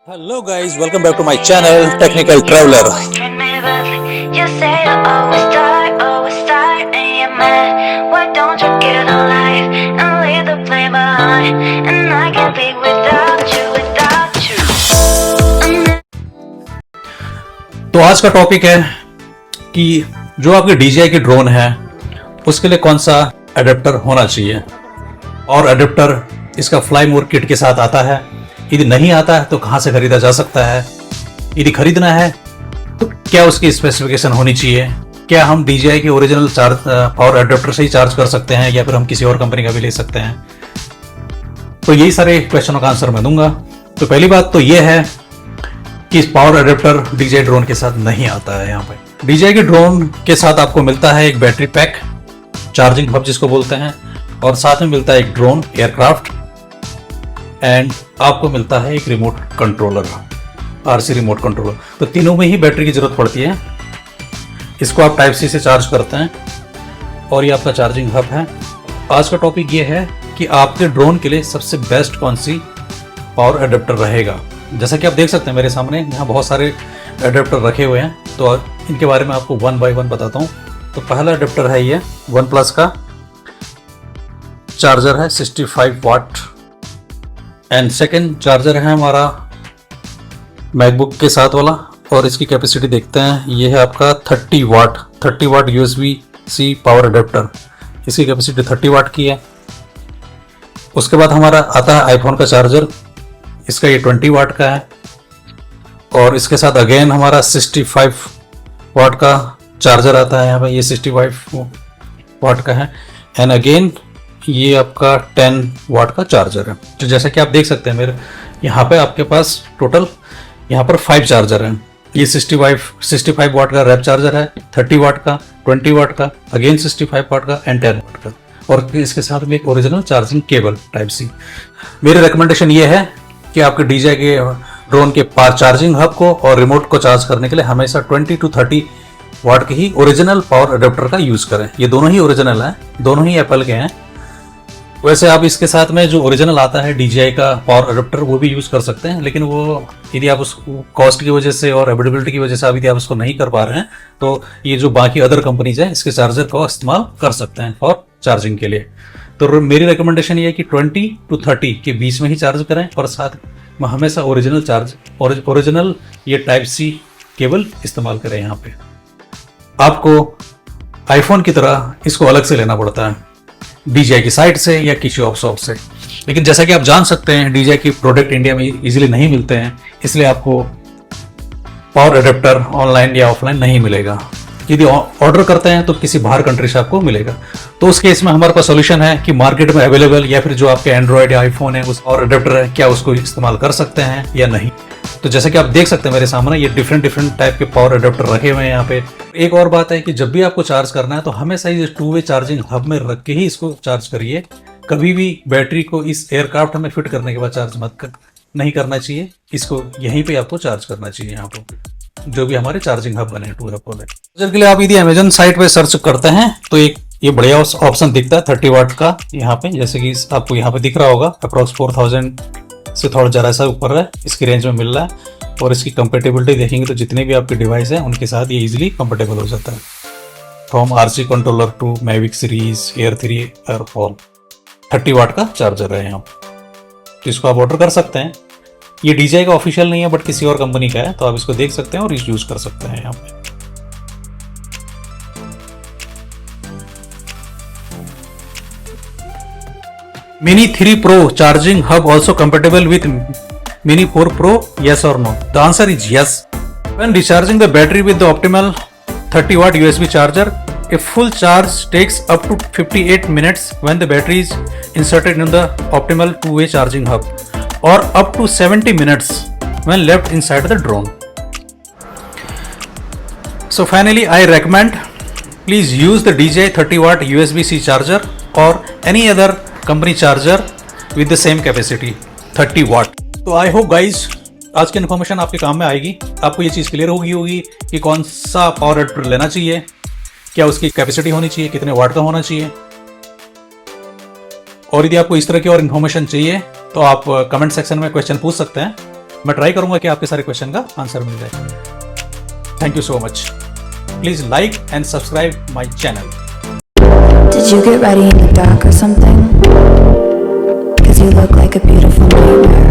Hello guys, welcome back to my channel Technical Traveler. Treat me badly. You say I always die, and you're mad. Why don't you get a life and leave the blame behind? And I can't be without you. तो आज का topic है कि जो आपके DJI की drone है उसके लिए कौन सा एडेप्टर होना चाहिए, और एडेप्टर इसका फ्लाई मोर किट के साथ आता है। यदि नहीं आता है तो कहाँ से खरीदा जा सकता है, यदि खरीदना है तो क्या उसकी स्पेसिफिकेशन होनी चाहिए, क्या हम DJI के ओरिजिनल चार्ज पावर एडेप्टर से ही चार्ज कर सकते हैं या फिर हम किसी और कंपनी का भी ले सकते हैं। तो यही सारे क्वेश्चनों का आंसर मैं दूंगा। तो पहली बात तो ये है कि पावर एडेप्टर DJI ड्रोन के साथ नहीं आता है। यहाँ पे DJI के ड्रोन के साथ आपको मिलता है एक बैटरी पैक, चार्जिंग हब जिसको बोलते हैं, और साथ में मिलता है एक ड्रोन एयरक्राफ्ट, एंड आपको मिलता है एक remote controller, RC remote controller. तो तीनों में ही बैटरी की जरूरत पड़ती है। इसको आप टाइप C से चार्ज करते हैं और ये आपका चार्जिंग हब है। आज का टॉपिक ये है कि आपके ड्रोन के लिए सबसे बेस्ट कौन सी पावर एडेप्टर रहेगा। जैसा कि आप देख सकते हैं मेरे सामने यहाँ बहुत सारे एडेप्टर रखे हुए हैं, तो इनके बारे में आपको वन बाय वन बताता हूँ। तो पहला एडेप्टर है ये OnePlus का चार्जर है 65 वाट, एंड सेकेंड चार्जर है हमारा मैकबुक के साथ वाला, और इसकी कैपेसिटी देखते हैं। ये है आपका 30 वाट USB-C पावर एडेप्टर। इसकी कैपेसिटी 30 वाट की है। उसके बाद हमारा आता है आईफोन का चार्जर, इसका ये 20 वाट का है, और इसके साथ अगेन हमारा 65 वाट का चार्जर आता है। यहाँ पे ये 65 वाट का है, एंड अगेन ये आपका 10 वाट का चार्जर है। तो जैसा कि आप देख सकते हैं मेरे यहाँ पे आपके पास टोटल यहाँ पर 5 चार्जर हैं। ये 65 वाट का रैप चार्जर है, 30 वाट का, 20 वाट का, अगेन 65 वाट का एंड 10 वाट का, और इसके साथ में एक original charging cable type C। मेरी रिकमेंडेशन ये है कि आपके DJI के ड्रोन के पास चार्जिंग हब को और रिमोट को चार्ज करने के लिए हमेशा 20 to 30 वाट के ही ओरिजिनल पावर एडेप्टर का यूज करें। ये दोनों ही ओरिजिनल हैं, दोनों ही एप्पल के हैं। वैसे आप इसके साथ में जो ओरिजिनल आता है DJI का पावर एडेप्टर वो भी यूज कर सकते हैं, लेकिन वो यदि आप उस कॉस्ट की वजह से और अवेलेबिलिटी की वजह से यदि आप उसको नहीं कर पा रहे हैं तो ये जो बाकी अदर कंपनीज हैं इसके चार्जर का इस्तेमाल कर सकते हैं फॉर चार्जिंग के लिए। तो मेरी रिकमेंडेशन ये है कि 20 to 30 के बीच में ही चार्ज करें, और साथ में हमेशा ओरिजिनल ये टाइप C केबल इस्तेमाल करें। यहाँ पे आपको आईफोन की तरह इसको अलग से लेना पड़ता है DJI की साइट से या किसी और शॉप से, लेकिन जैसा कि आप जान सकते हैं DJI की प्रोडक्ट इंडिया में इजीली नहीं मिलते हैं, इसलिए आपको पावर एडेप्टर ऑनलाइन या ऑफलाइन नहीं मिलेगा। यदि ऑर्डर करते हैं तो किसी बाहर कंट्री से आपको मिलेगा। तो उस केस में हमारे पास सोल्यूशन है कि मार्केट में अवेलेबल या फिर जो आपके एंड्रॉयड या आईफोन है उस और एडेप्टर है, क्या उसको इस्तेमाल कर सकते हैं या नहीं। तो जैसा कि आप देख सकते हैं मेरे सामने ये डिफरेंट टाइप के पावर एडेप्टर रखे हुए हैं यहाँ पे। एक और बात है कि जब भी आपको चार्ज करना है तो हमेशा ये 2-वे चार्जिंग हब में रख के ही इसको चार्ज करिए। कभी भी बैटरी को इस एयरक्राफ्ट में फिट करने के बाद चार्ज नहीं करना चाहिए, इसको यहीं पे आपको चार्ज करना चाहिए। यहाँ पे जो भी हमारे चार्जिंग हब बने 2 हब वाले चार्जर के लिए आप यदि अमेजन साइट पे सर्च करते हैं तो एक ये बढ़िया ऑप्शन दिखता है 30 वाट का यहाँ पे, जैसे कि आपको यहाँ पे दिख रहा होगा। अप्रॉक्स 4000 से थोड़ा जरा सा ऊपर है, इसकी रेंज में मिल रहा है। और इसकी कंपेटेबिलिटी देखेंगे तो जितने भी आपके डिवाइस हैं उनके साथ ये इजीली कंपेटेबल हो जाता है। From RC controller to Mavic series, air 3, air 4, 30 watt का चार्जर है यहाँ। तो इसको आप ऑर्डर कर सकते हैं। ये DJI का ऑफिशियल नहीं है बट किसी और कंपनी का है, तो आप इसको देख सकते हैं और यूज कर सकते हैं यहाँ पे। Mini 3 Pro charging hub also compatible with Mini 4 Pro? Yes or no? The answer is yes. When recharging the battery with the optimal 30 watt USB charger, a full charge takes up to 58 minutes when the battery is inserted in the optimal 2-way charging hub, or up to 70 minutes when left inside the drone. So finally, I recommend please use the DJI 30 watt USB-C charger or any other company charger with the same capacity 30 वाट। तो I hope guys आज की information आपके काम में आएगी। आपको ये चीज़ clear होगी कि कौन सा पावर एडेप्टर लेना चाहिए, क्या उसकी कैपेसिटी होनी चाहिए, कितने वाट का होना चाहिए। और यदि आपको इस तरह की और इन्फॉर्मेशन चाहिए तो आप कमेंट सेक्शन में क्वेश्चन पूछ सकते हैं। मैं ट्राई करूंगा कि आपके सारे क्वेश्चन का आंसर मिल जाए. Thank you so much. Please like and subscribe my channel. Did you get ready in the dark or something? 'Cause you look like a beautiful nightmare.